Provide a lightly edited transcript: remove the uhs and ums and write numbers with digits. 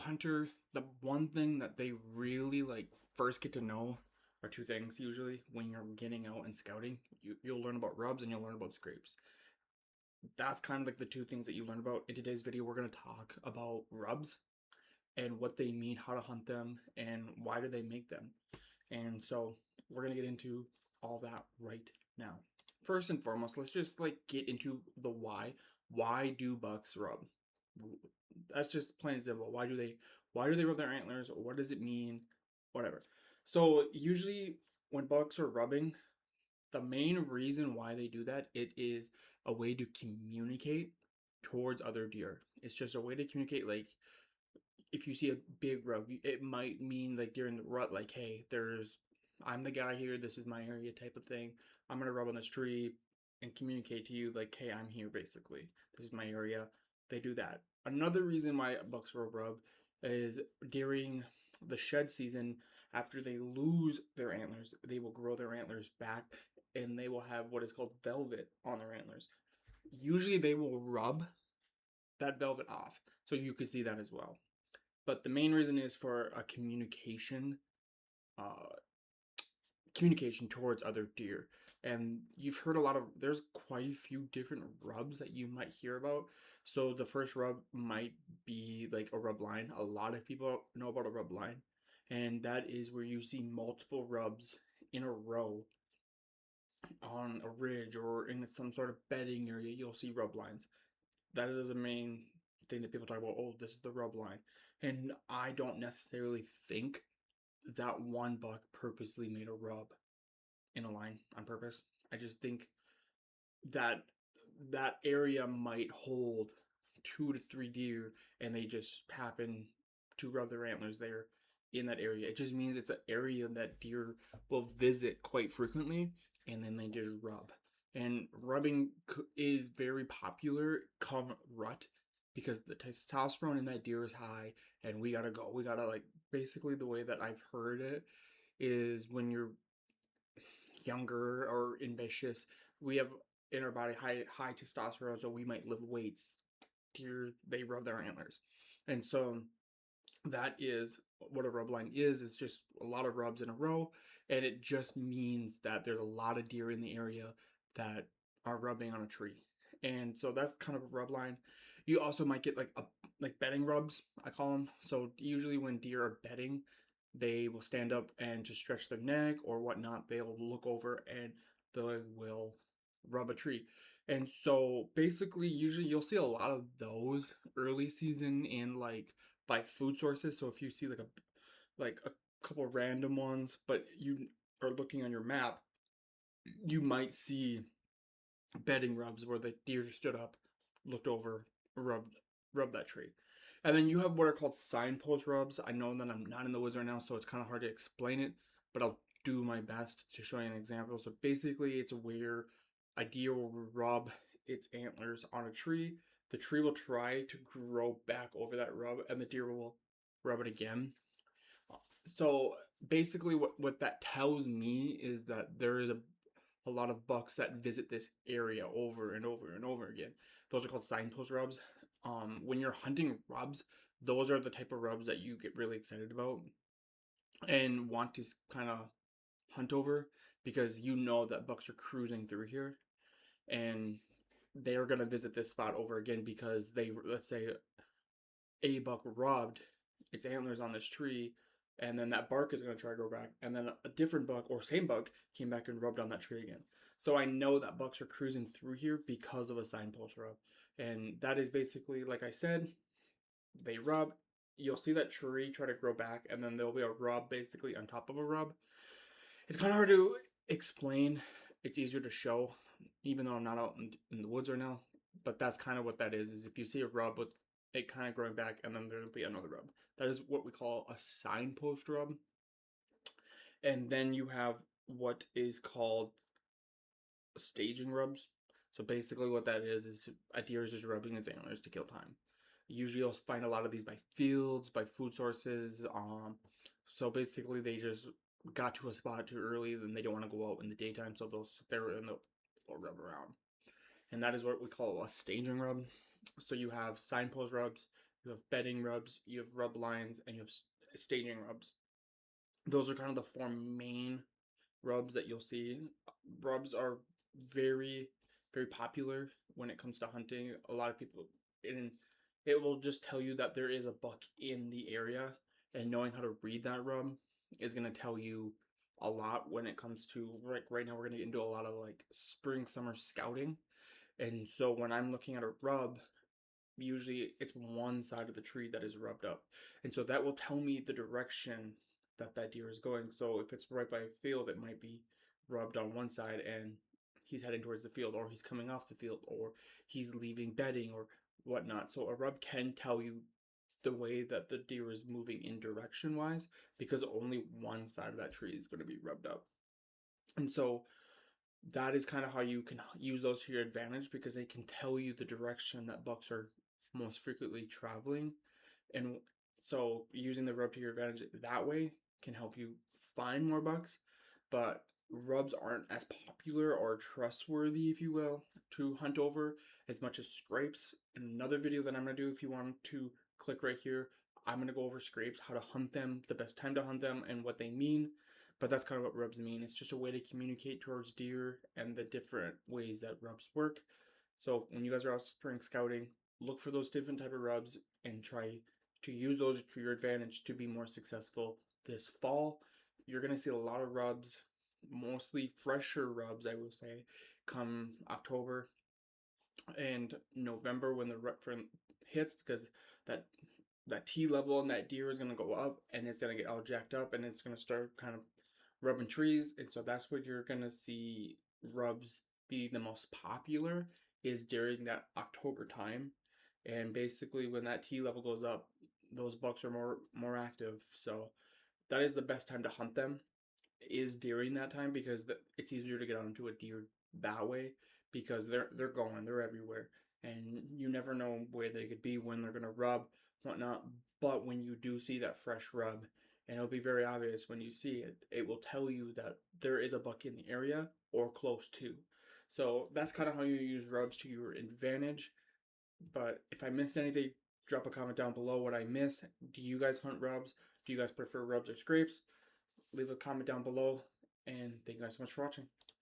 hunter, the one thing that they really like first get to know are two things usually when you're getting out and scouting. You'll learn about rubs and you'll learn about scrapes. That's kind of like the two things that you learn about. In today's video, we're going to talk about rubs and what they mean, how to hunt them, and why do they make them. And so we're going to get into all that right now. First and foremost, let's just like get into the why. Why do bucks rub? That's just plain and simple. Why do they rub their antlers? What does it mean? Whatever. So usually when bucks are rubbing, the main reason why they do that, it is a way to communicate towards other deer. It's just a way to communicate. Like if you see a big rub, it might mean like during the rut, like, hey, I'm the guy here, this is my area type of thing. I'm gonna rub on this tree and communicate to you like, hey, I'm here basically. This is my area. They do that. Another reason why bucks will rub is during the shed season, after they lose their antlers, they will grow their antlers back and they will have what is called velvet on their antlers. Usually they will rub that velvet off. So you could see that as well. But the main reason is for a uh, communication towards other deer. And you've heard there's quite a few different rubs that you might hear about. So the first rub might be like a rub line. A lot of people know about a rub line. And that is where you see multiple rubs in a row on a ridge or in some sort of bedding area. You'll see rub lines. That is a main thing that people talk about. Oh, this is the rub line. And I don't necessarily think that one buck purposely made a rub in a line on purpose. I just think that that area might hold 2 to 3 deer and they just happen to rub their antlers there in that area. It just means it's an area that deer will visit quite frequently and then they just rub. And rubbing is very popular come rut because the testosterone in that deer is high and we gotta go. We gotta like basically the way that I've heard it is when you're younger or ambitious, we have in our body high testosterone, so we might lift weights. Deer they rub their antlers, and so that is what a rub line is. It's just a lot of rubs in a row, and it just means that there's a lot of deer in the area that are rubbing on a tree, and so that's kind of a rub line. You also might get like bedding rubs, I call them. So usually when deer are bedding, they will stand up and to stretch their neck or whatnot. They'll look over and they will rub a tree. And so basically, usually you'll see a lot of those early season in like by food sources. So if you see like a couple random ones, but you are looking on your map, you might see bedding rubs where the deer stood up, looked over, rubbed that tree. And then you have what are called signpost rubs. I know that I'm not in the woods right now, so it's kind of hard to explain it, but I'll do my best to show you an example. So basically, it's where a deer will rub its antlers on a tree. The tree will try to grow back over that rub, and the deer will rub it again. So basically, what that tells me is that there is a lot of bucks that visit this area over and over and over again. Those are called signpost rubs. When you're hunting rubs, those are the type of rubs that you get really excited about and want to kind of hunt over because you know that bucks are cruising through here and they are going to visit this spot over again because let's say a buck rubbed its antlers on this tree and then that bark is going to try to go back and then a different buck or same buck came back and rubbed on that tree again. So I know that bucks are cruising through here because of a signpost rub. And that is basically, like I said, they rub, you'll see that tree try to grow back and then there'll be a rub basically on top of a rub. It's kind of hard to explain. It's easier to show even though I'm not out in the woods right now, but that's kind of what that is if you see a rub with it kind of growing back and then there'll be another rub. That is what we call a signpost rub. And then you have what is called staging rubs. So basically what that is a deer is just rubbing its antlers to kill time. Usually you'll find a lot of these by fields, by food sources. So basically they just got to a spot too early, then they don't want to go out in the daytime, so they'll sit there and they'll rub around. And that is what we call a staging rub. So you have signpost rubs, you have bedding rubs, you have rub lines, and you have staging rubs. Those are kind of the four main rubs that you'll see. Rubs are very, very popular when it comes to hunting. A lot of people, and it will just tell you that there is a buck in the area, and knowing how to read that rub is going to tell you a lot when it comes to, like, right now we're going to get into a lot of like spring summer scouting. And so when I'm looking at a rub, usually it's one side of the tree that is rubbed up, and so that will tell me the direction that that deer is going. So if it's right by a field, it might be rubbed on one side and he's heading towards the field, or he's coming off the field, or he's leaving bedding or whatnot. So a rub can tell you the way that the deer is moving in direction wise, because only one side of that tree is going to be rubbed up. And so that is kind of how you can use those to your advantage, because they can tell you the direction that bucks are most frequently traveling. And so using the rub to your advantage that way can help you find more bucks. But rubs aren't as popular or trustworthy, if you will, to hunt over as much as scrapes. In another video that I'm going to do, if you want to click right here, I'm going to go over scrapes, how to hunt them, the best time to hunt them, and what they mean. But that's kind of what rubs mean. It's just a way to communicate towards deer and the different ways that rubs work. So when you guys are out spring scouting, look for those different type of rubs and try to use those to your advantage to be more successful this fall. You're going to see a lot of rubs, mostly fresher rubs, I will say, come October and November when the rut hits, because that T level on that deer is going to go up and it's going to get all jacked up and it's going to start kind of rubbing trees. And so that's what you're going to see rubs be the most popular, is during that October time. And basically when that T level goes up, those bucks are more active. So that is the best time to hunt them, is during that time, because it's easier to get onto a deer that way, because they're everywhere, and you never know where they could be, when they're gonna rub, whatnot. But when you do see that fresh rub, and it'll be very obvious when you see it, it will tell you that there is a buck in the area or close to. So that's kind of how you use rubs to your advantage. But if I missed anything, drop a comment down below what I missed. Do you guys hunt rubs? Do you guys prefer rubs or scrapes? Leave a comment down below, and thank you guys so much for watching.